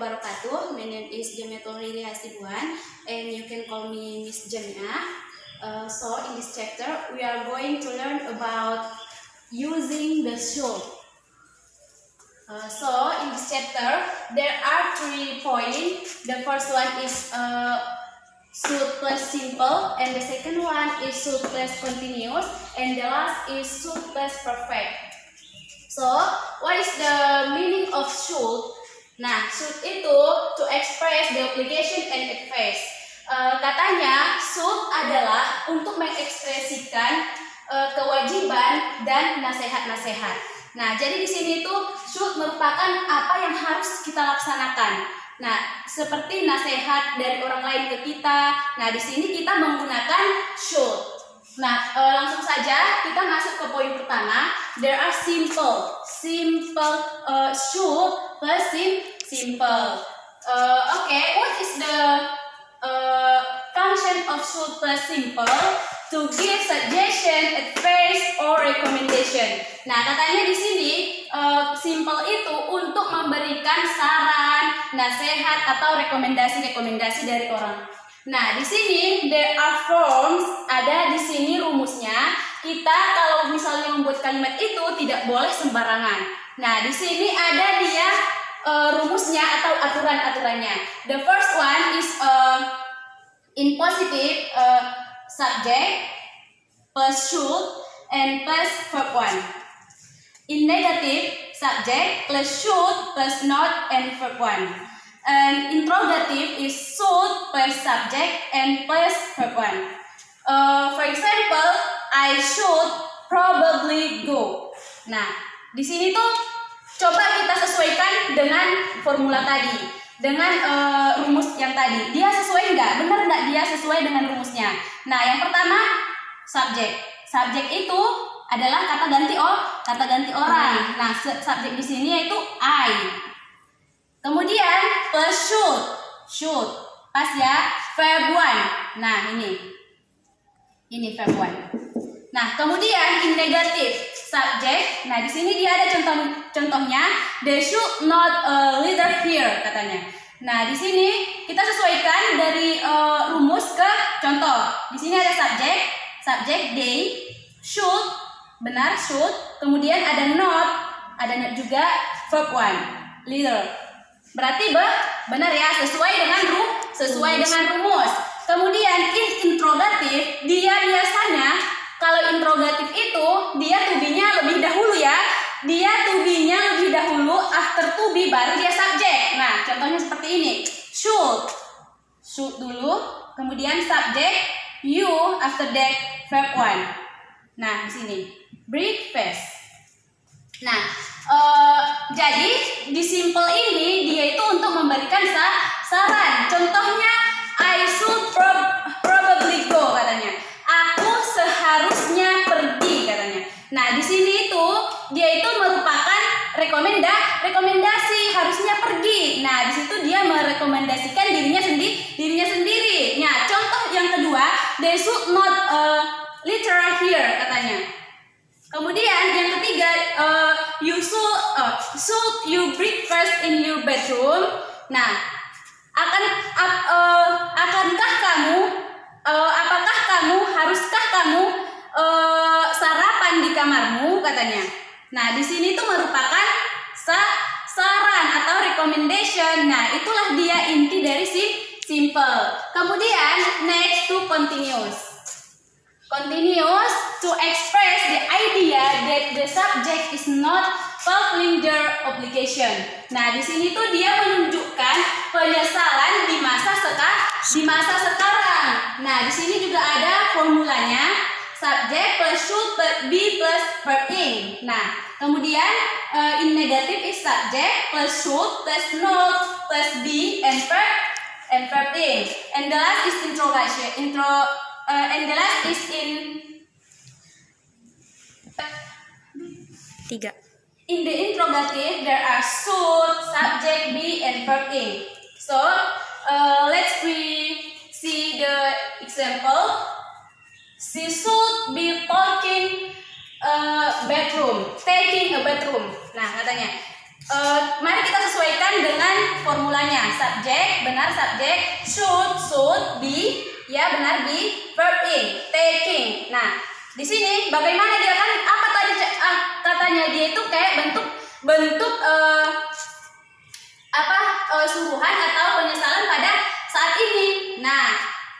wabarakatuh. My name is Jamiatul Riri Hasibuan, and you can call me Miss Jamia. So in this chapter, we are going to learn about using the should. So in this chapter, there are 3 points. The first one is should plus simple, and the second one is should plus continuous, and the last is should plus perfect. So, what is the meaning of should? Nah, should itu to express the obligation and advice. Katanya, should adalah untuk mengekspresikan kewajiban dan nasihat-nasihat. Nah, jadi di sini tuh should merupakan apa yang harus kita laksanakan. Nah, seperti nasihat dari orang lain ke kita. Nah, di sini kita menggunakan should. Nah, langsung saja kita masuk ke poin pertama. There are simple should plus simple. Okay, what is the function of should plus simple? To give suggestion, advice, or recommendation. Nah, katanya di sini simple itu untuk memberikan saran, nasihat, atau rekomendasi dari orang. Nah, di sini there are forms, ada di sini rumusnya. Kita kalau misalnya membuat kalimat itu tidak boleh sembarangan. Nah, di sini ada dia rumusnya atau aturan-aturannya. The first one is in positive subject plus should and plus verb 1. In negative subject plus should plus not and verb 1. And interrogative is should plus subject and plus verb 1. For example, I should probably go. Nah, di sini tuh coba kita sesuaikan dengan formula tadi, dengan rumus yang tadi. Dia sesuai nggak? Benar nggak dia sesuai dengan rumusnya? Nah, yang pertama subjek. Subjek itu adalah kata ganti orang. Nah, subjek di sini yaitu I. Kemudian plus should pas ya, verb 1. Nah, ini verb 1. Nah, kemudian in negative subject. Nah, di sini dia ada contohnya, they should not litter here katanya. Nah, di sini kita sesuaikan dari rumus ke contoh. Di sini ada subjek they, should, benar should. Kemudian ada not juga verb 1, litter. Berarti benar ya, sesuai dengan rumus. Kemudian in interrogative, dia biasanya kalau interrogatif itu dia to be-nya lebih dahulu ya. Dia to be-nya lebih dahulu, after to be baru dia subjek. Nah, contohnya seperti ini. Should dulu, kemudian subjek you, after that verb 1. Nah, di sini breakfast. Nah, jadi di simple ini dia itu untuk memberikan saran. Contohnya, I should probably go katanya. Aku seharusnya pergi katanya. Nah, di sini itu dia itu merupakan rekomendasi, harusnya pergi. Nah, di situ dia merekomendasikan dirinya sendiri. Nah, contoh yang kedua, they should not litter here katanya. Kemudian yang ketiga, should you breakfast in your bedroom? Nah, haruskah kamu sarapan di kamarmu katanya. Nah, di sini tuh merupakan saran atau recommendation. Nah, itulah dia inti dari simple. Kemudian next to continuous. Continuous to express the idea that the subject is not fulfilling their obligation. Nah, di sini tuh dia menunjukkan penyesalan di masa sekarang. Nah, di sini juga ada formulanya, subject plus should plus be plus verb in. Nah, kemudian in negative is subject plus should plus not plus be and verb in. And the last is interrogation. And the last is in 3. In the interrogative, there are should, subject, be, and verb in. So, let's see the example. She should be taking a bathroom. Nah, katanya. Mari kita sesuaikan dengan formulanya. Subjek, benar subjek. Should, be, ya benar be. Verb in, taking. Nah, di sini bagaimana dia kan apa tadi katanya dia itu kayak bentuk suruhan atau penyesalan pada saat ini. Nah,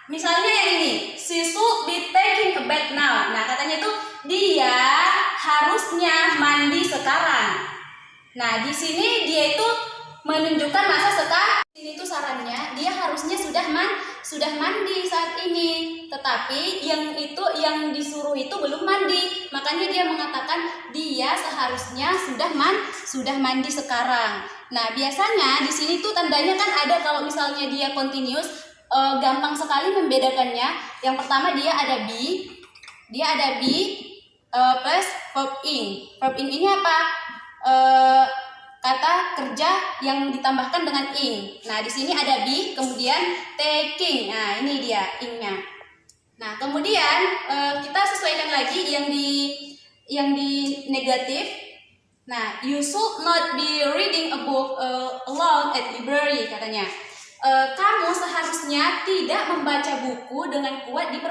misalnya yang ini, she should be taking a bath now. Nah, katanya itu dia harusnya mandi sekarang. Nah, di sini dia itu menunjukkan masa sekarang. Ini tuh sarannya dia harusnya sudah mandi saat ini, tetapi yang disuruh itu belum mandi. Makanya dia mengatakan dia seharusnya sudah mandi sekarang. Nah, biasanya di sini tuh tandanya kan ada kalau misalnya dia continuous, gampang sekali membedakannya. Yang pertama dia ada be plus verb in. Verb in ini apa? Kata kerja yang ditambahkan dengan in. Nah, di sini ada be, kemudian taking. Nah, ini dia in-nya. Nah, kemudian kita sesuaikan lagi yang di negatif. Nah, you should not be reading a book alone at library, katanya. Kamu seharusnya tidak membaca buku dengan kuat di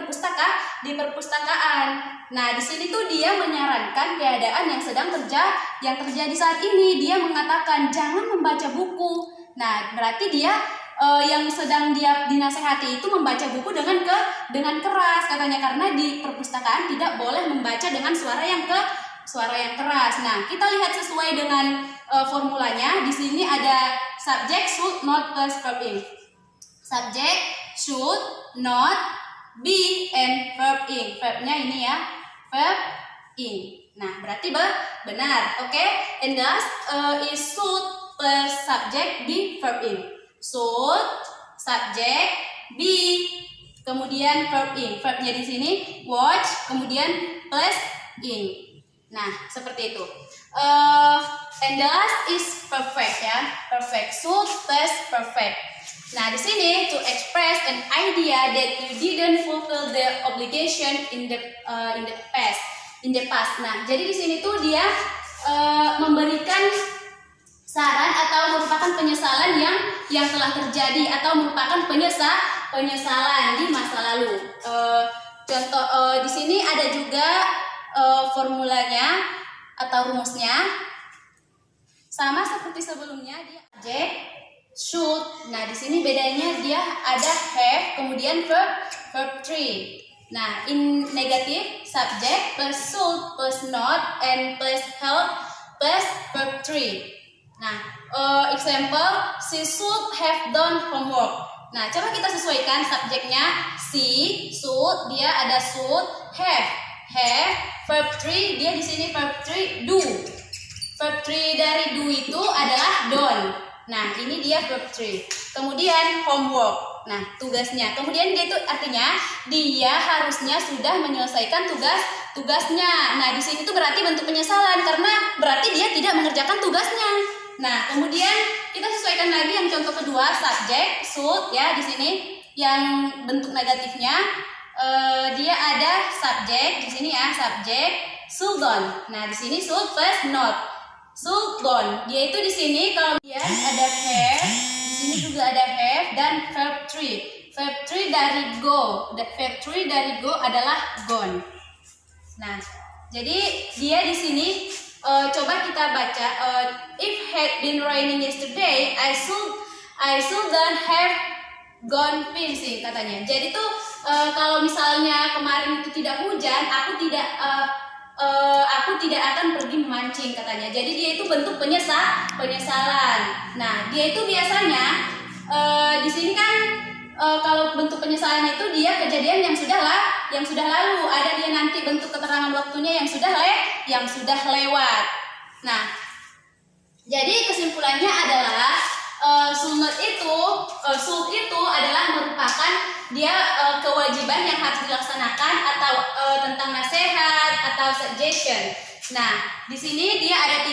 perpustakaan. Nah, di sini tuh dia menyarankan keadaan yang terjadi saat ini. Dia mengatakan jangan membaca buku. Nah, berarti dia yang sedang dia dinasehati itu membaca buku dengan keras, katanya, karena di perpustakaan tidak boleh membaca dengan suara yang keras. Nah, kita lihat sesuai dengan formulanya. Di sini ada subject, should, not plus verb in. Subject, should, not, be, and verb in. Verbnya ini ya, verb in. Nah, berarti benar, oke? And thus is should plus subject, be, verb in. Should, subject, be, kemudian verb in. Verbnya di sini watch, kemudian plus in. Nah, seperti itu. And the last is perfect ya. Perfect. Should plus perfect. Nah, di sini to express an idea that you didn't fulfill the obligation in the past. Nah, jadi di sini tuh dia memberikan saran atau merupakan penyesalan yang telah terjadi atau merupakan penyesalan di masa lalu. Contoh di sini ada juga formulanya atau rumusnya sama seperti sebelumnya, dia subject, should. Nah, di sini bedanya dia ada have, kemudian verb 3. Nah, in negatif subject plus should plus not and plus help plus verb 3. Nah, example, she should have done homework. Nah, coba kita sesuaikan subjeknya. She, should, dia ada should, have, verb 3, dia di sini verb 3 do. Verb 3 dari do itu adalah done. Nah, ini dia verb 3. Kemudian homework. Nah, tugasnya. Kemudian dia itu artinya dia harusnya sudah menyelesaikan tugasnya. Nah, di sini tuh berarti bentuk penyesalan karena berarti dia tidak mengerjakan tugasnya. Nah, kemudian kita sesuaikan lagi yang contoh kedua, subject, should ya di sini yang bentuk negatifnya dia ada subject di sini ya, subject, should done. Nah, di sini should plus not. Should done. Dia itu di sini kemudian ada have, di sini juga ada have dan verb 3. Verb 3 dari go. Verb 3 dari go adalah gone. Nah, jadi dia di sini coba kita baca, if had been raining yesterday, I shouldn't have gone fishing, katanya. Jadi tuh kalau misalnya kemarin itu tidak hujan, aku tidak akan pergi memancing, katanya. Jadi dia itu bentuk penyesalan. Nah, dia itu biasanya di sini kan kalau bentuk penyesalan itu dia kejadian yang sudah lalu. Ada dia nanti bentuk keterangan waktunya yang sudah lewat. Nah, jadi kesimpulannya adalah should itu adalah merupakan dia kewajiban yang harus dilaksanakan atau tentang nasihat atau suggestion. Nah, di sini dia ada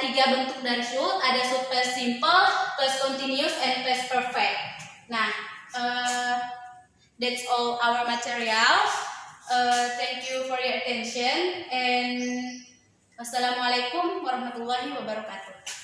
tiga bentuk dari should. Ada should plus simple, plus continuous, and plus perfect. Nah, that's all our material. Thank you for your attention and wassalamualaikum warahmatullahi wabarakatuh.